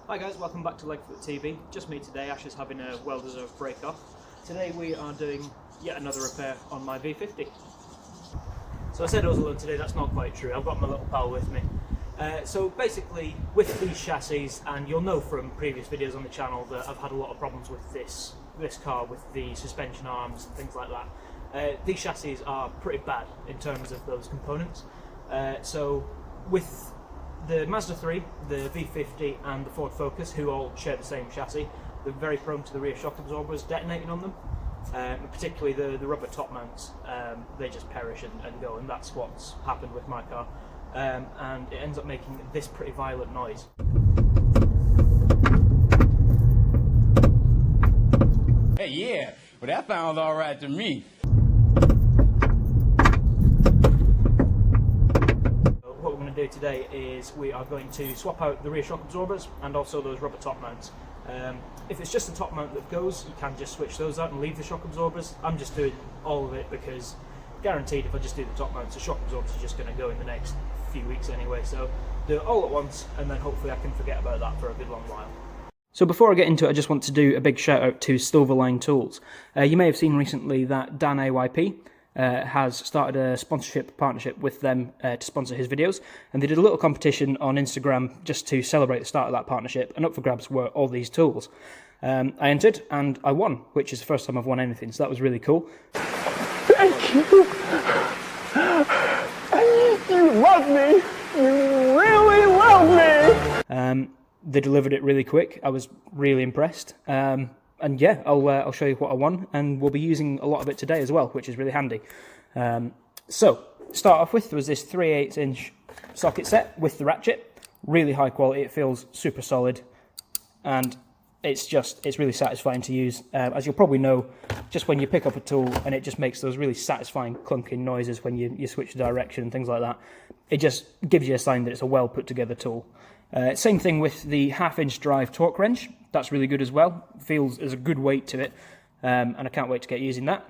Hi guys, welcome back to LeadFoot TV. Just me today. Ash is having a well-deserved break off. Today we are doing yet another repair on my V50. So I said I was alone today, that's not quite true. I've got my little pal with me. So basically with these chassis, and you'll know from previous videos on the channel that I've had a lot of problems with this car, with the suspension arms and things like that. These chassis are pretty bad in terms of those components. So with the Mazda 3, the V50 and the Ford Focus, who all share the same chassis, they're very prone to the rear shock absorbers detonating on them. Particularly the rubber top mounts, they just perish and go, and that's what's happened with my car. And it ends up making this pretty violent noise. Hey, yeah, well that sounds all right to me. What we're going to do today is we are going to swap out the rear shock absorbers and also those rubber top mounts. If it's just the top mount that goes, you can just switch those out and leave the shock absorbers. I'm just doing all of it because guaranteed if I just do the top mounts, the shock absorbers are just going to go in the next few weeks anyway. So do it all at once and then hopefully I can forget about that for a good long while. So before I get into it, I just want to do a big shout out to Silverline Tools. You may have seen recently that Dan AYP has started a sponsorship partnership with them to sponsor his videos, and they did a little competition on Instagram just to celebrate the start of that partnership, and up for grabs were all these tools. I entered and I won, which is the first time I've won anything, so that was really cool. Thank you! You love me! You really love me! They delivered it really quick. I was really impressed. And yeah, I'll show you what I won, and we'll be using a lot of it today as well, which is really handy. So, start off with, there was this 3/8 inch socket set with the ratchet. Really high quality, it feels super solid, and it's really satisfying to use. As you'll probably know, just when you pick up a tool and it just makes those really satisfying clunking noises when you switch the direction and things like that, it just gives you a sign that it's a well put together tool. Same thing with the 1/2 inch drive torque wrench. That's really good as well. Feels there's a good weight to it, and I can't wait to get using that.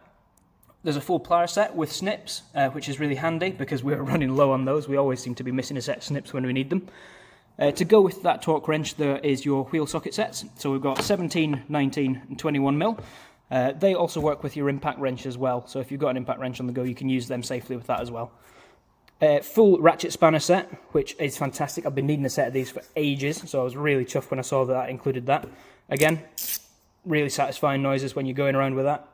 There's a full plier set with snips, which is really handy because we're running low on those. We always seem to be missing a set of snips when we need them. To go with that torque wrench, there is your wheel socket sets. So we've got 17, 19 and 21 mil. They also work with your impact wrench as well. So if you've got an impact wrench on the go, you can use them safely with that as well. Full ratchet spanner set, which is fantastic. I've been needing a set of these for ages, so I was really chuffed when I saw that included that. Again, really satisfying noises when you're going around with that.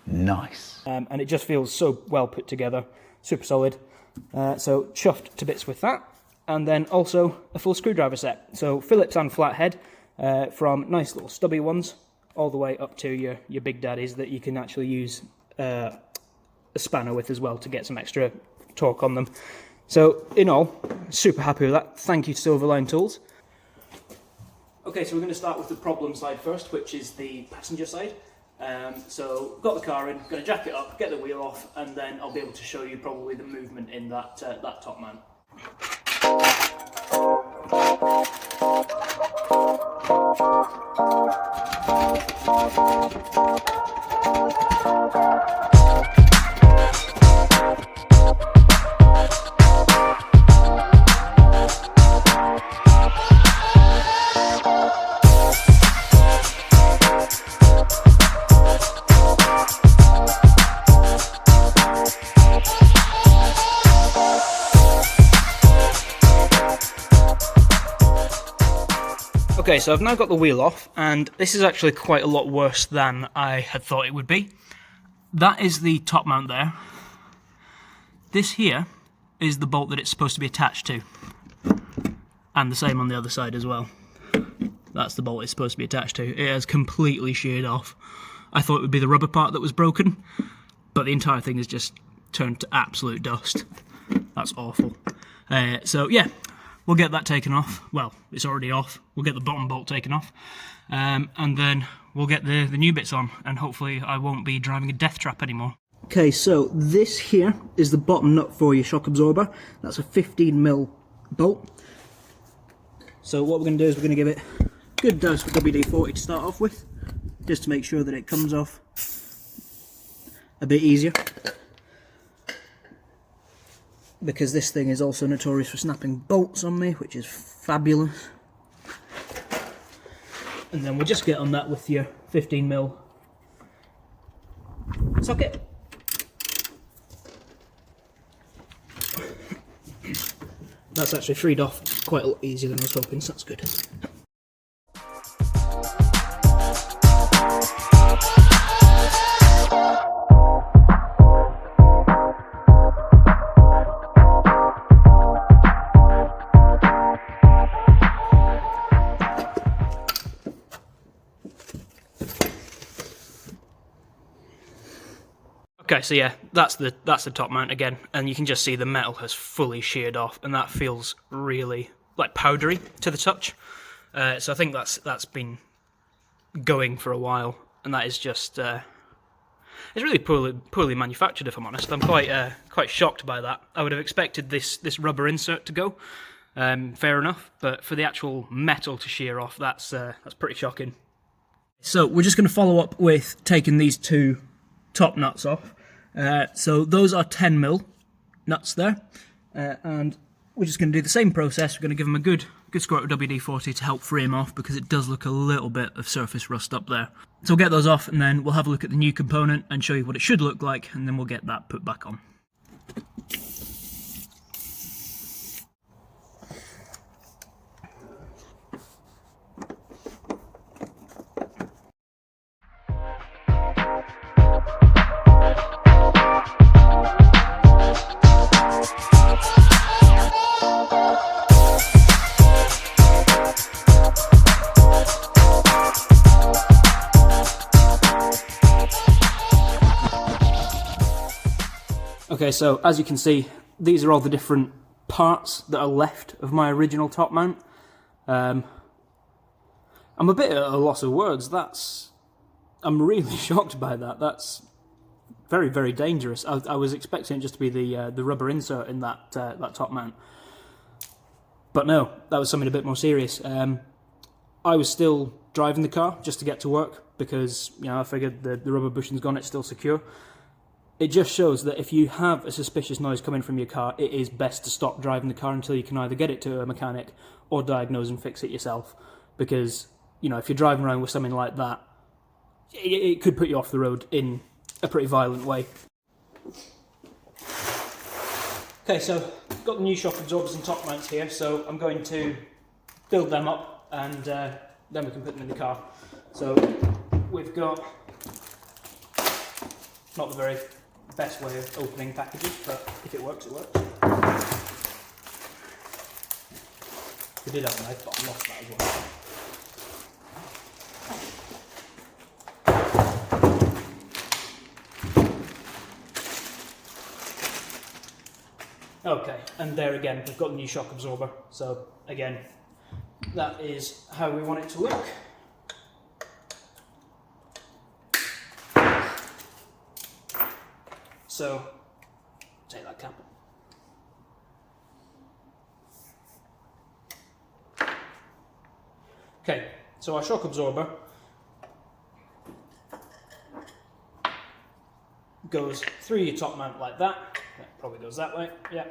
Nice. And it just feels so well put together, super solid. So chuffed to bits with that. And then also a full screwdriver set. So Phillips and flathead, from nice little stubby ones all the way up to your big daddies that you can actually use a spanner with as well to get some extra torque on them. So in all, super happy with that. Thank you to Silverline Tools. Okay, so we're going to start with the problem side first, which is the passenger side. So got the car in, going to jack it up, get the wheel off, and then I'll be able to show you probably the movement in that top mount. Okay, so I've now got the wheel off, and this is actually quite a lot worse than I had thought it would be. That is the top mount there. This here is the bolt that it's supposed to be attached to. And the same on the other side as well. That's the bolt it's supposed to be attached to. It has completely sheared off. I thought it would be the rubber part that was broken, but the entire thing has just turned to absolute dust. That's awful. So yeah. We'll get that taken off. Well, it's already off. We'll get the bottom bolt taken off. And then we'll get the new bits on. And hopefully I won't be driving a death trap anymore. Okay, so this here is the bottom nut for your shock absorber. That's a 15mm bolt. So what we're going to do is we're going to give it a good dose of WD-40 to start off with. Just to make sure that it comes off a bit easier. because this thing is also notorious for snapping bolts on me, which is fabulous. And then we'll just get on that with your 15mm socket. That's actually freed off quite a lot easier than I was hoping, so that's good. Okay, so yeah, that's the top mount again, and you can just see the metal has fully sheared off, and that feels really like powdery to the touch. So I think that's been going for a while, and that is just it's really poorly manufactured. If I'm honest, I'm quite shocked by that. I would have expected this rubber insert to go, fair enough, but for the actual metal to shear off, that's pretty shocking. So we're just going to follow up with taking these two top nuts off. So those are 10mm nuts there, and we're just going to do the same process. We're going to give them a good squirt of WD-40 to help free them off, because it does look a little bit of surface rust up there. So we'll get those off, and then we'll have a look at the new component and show you what it should look like, and then we'll get that put back on. Okay, so as you can see, these are all the different parts that are left of my original top mount. I'm a bit at a loss of words. I'm really shocked by that. That's very, very dangerous. I was expecting it just to be the rubber insert in that top mount, but no, that was something a bit more serious. I was still driving the car just to get to work, because I figured the rubber bushing's gone, it's still secure. It just shows that if you have a suspicious noise coming from your car, it is best to stop driving the car until you can either get it to a mechanic or diagnose and fix it yourself. Because, if you're driving around with something like that, it could put you off the road in a pretty violent way. Okay, so I've got the new shock absorbers and top mounts here, so I'm going to build them up, and then we can put them in the car. So we've got, not the very best way of opening packages, but if it works, it works. We did have a knife, but I lost that as well. Okay, and there again, we've got the new shock absorber. So again, that is how we want it to look. So, take that cap. Okay, so our shock absorber goes through your top mount like that. It probably goes that way, yeah.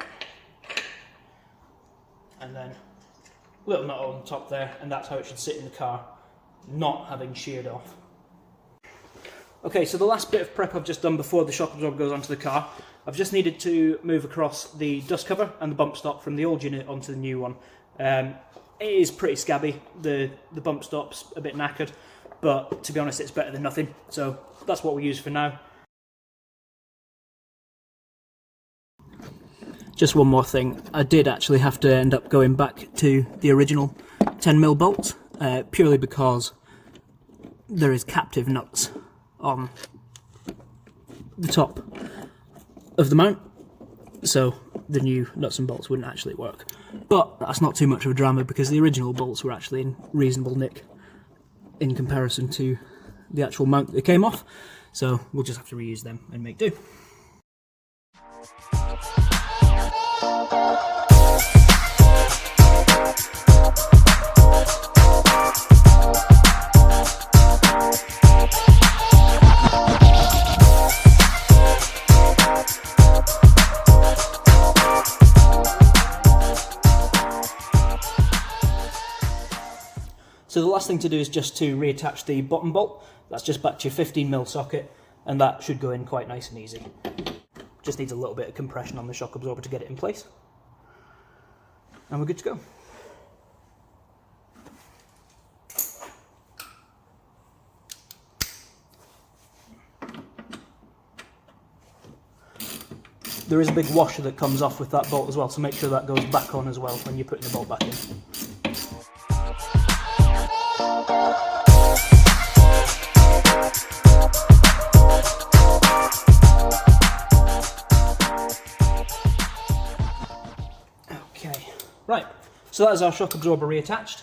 And then a little nut on top there, and that's how it should sit in the car, not having sheared off. Okay, so the last bit of prep I've just done before the shock absorber goes onto the car, I've just needed to move across the dust cover and the bump stop from the old unit onto the new one. It is pretty scabby, the bump stop's a bit knackered, but to be honest it's better than nothing, so that's what we use for now. Just one more thing, I did actually have to end up going back to the original 10mm bolts, purely because there is captive nuts on the top of the mount, so the new nuts and bolts wouldn't actually work. But that's not too much of a drama, because the original bolts were actually in reasonable nick in comparison to the actual mount that they came off, so we'll just have to reuse them and make do. So the last thing to do is just to reattach the bottom bolt. That's just back to your 15mm socket, and that should go in quite nice and easy. Just needs a little bit of compression on the shock absorber to get it in place. And we're good to go. There is a big washer that comes off with that bolt as well, so make sure that goes back on as well when you're putting the bolt back in. Okay, right, so that is our shock absorber reattached.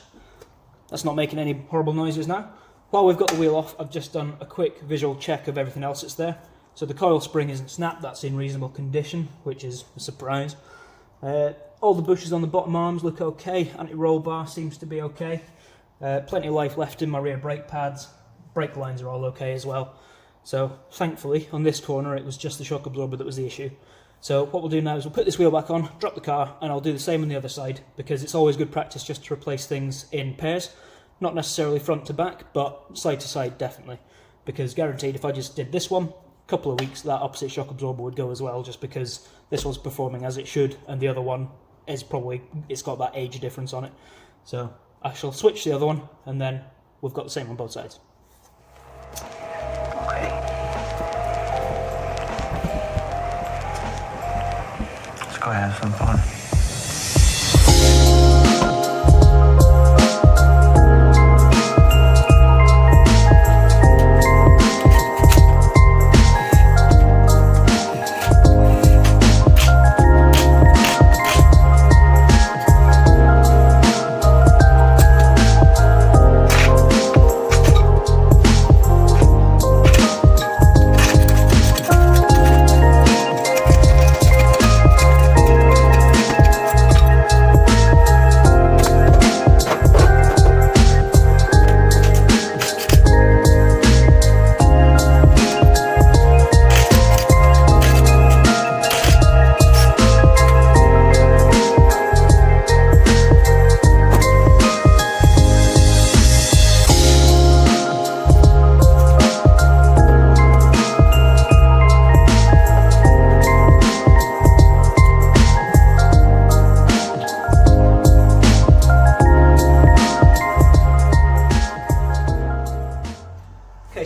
That's not making any horrible noises now. While we've got the wheel off, I've just done a quick visual check of everything else that's there. So the coil spring isn't snapped, that's in reasonable condition, which is a surprise. All the bushes on the bottom arms look okay, anti-roll bar seems to be okay. Plenty of life left in my rear brake pads, brake lines are all okay as well. So thankfully on this corner it was just the shock absorber that was the issue. So what we'll do now is we'll put this wheel back on, drop the car, and I'll do the same on the other side, because it's always good practice just to replace things in pairs. Not necessarily front to back, but side to side definitely. Because guaranteed if I just did this one, couple of weeks that opposite shock absorber would go as well, just because this one's performing as it should and the other one is probably, it's got that age difference on it. So I shall switch the other one and then we've got the same on both sides. Okay. Let's go have some fun.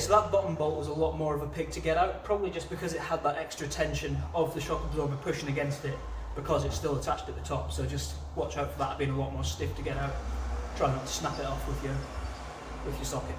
That bottom bolt was a lot more of a pig to get out, probably just because it had that extra tension of the shock absorber pushing against it because it's still attached at the top. So just watch out for that being a lot more stiff to get out. Try not to snap it off with your socket.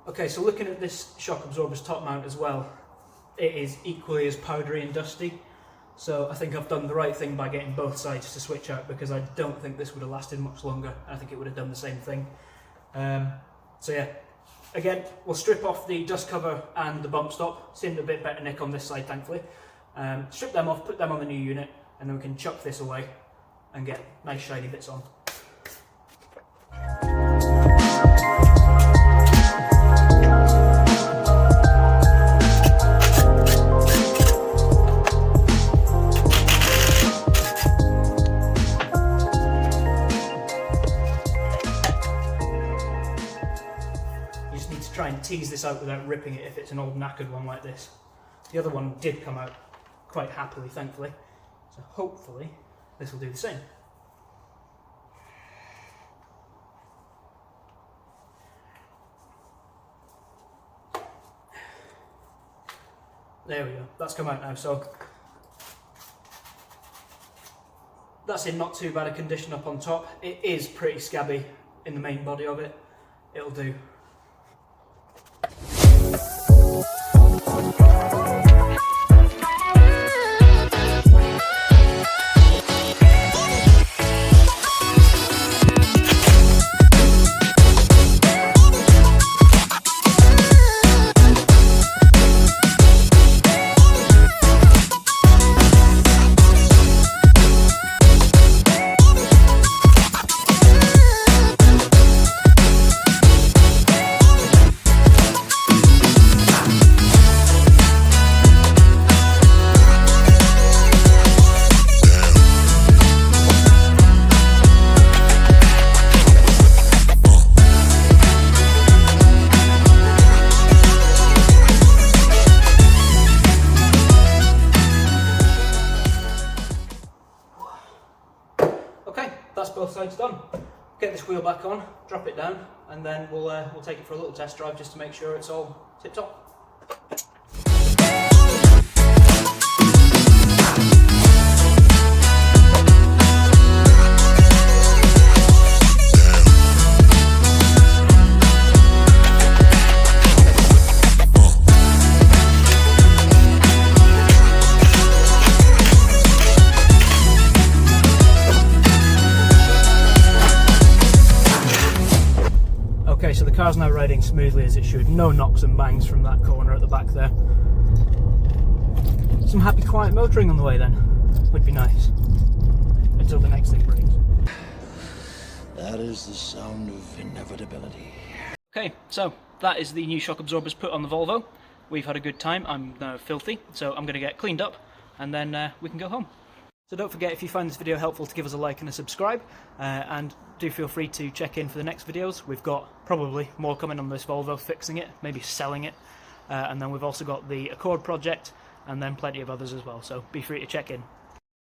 Okay, so looking at this shock absorber's top mount as well, it is equally as powdery and dusty. So I think I've done the right thing by getting both sides to switch out, because I don't think this would have lasted much longer. I think it would have done the same thing. So yeah, again, we'll strip off the dust cover and the bump stop. Seemed a bit better nick on this side, thankfully. Strip them off, put them on the new unit, and then we can chuck this away and get nice shiny bits on. Try and tease this out without ripping it if it's an old knackered one like this. The other one did come out quite happily, thankfully, so hopefully this will do the same. There we go, that's come out now. So that's in not too bad a condition up on top. It is pretty scabby in the main body of it. It'll do. Okay, that's both sides done. Get this wheel back on, drop it down, and then we'll take it for a little test drive just to make sure it's all tip top. Okay, so the car's now riding smoothly as it should. No knocks and bangs from that corner at the back there. Some happy quiet motoring on the way then. Would be nice. Until the next thing breaks. That is the sound of inevitability. Okay, so that is the new shock absorbers put on the Volvo. We've had a good time. I'm now filthy, so I'm going to get cleaned up and then we can go home. So don't forget, if you find this video helpful, to give us a like and a subscribe, and do feel free to check in for the next videos. We've got probably more coming on this Volvo, fixing it, maybe selling it, and then we've also got the Accord project, and then plenty of others as well, so be free to check in.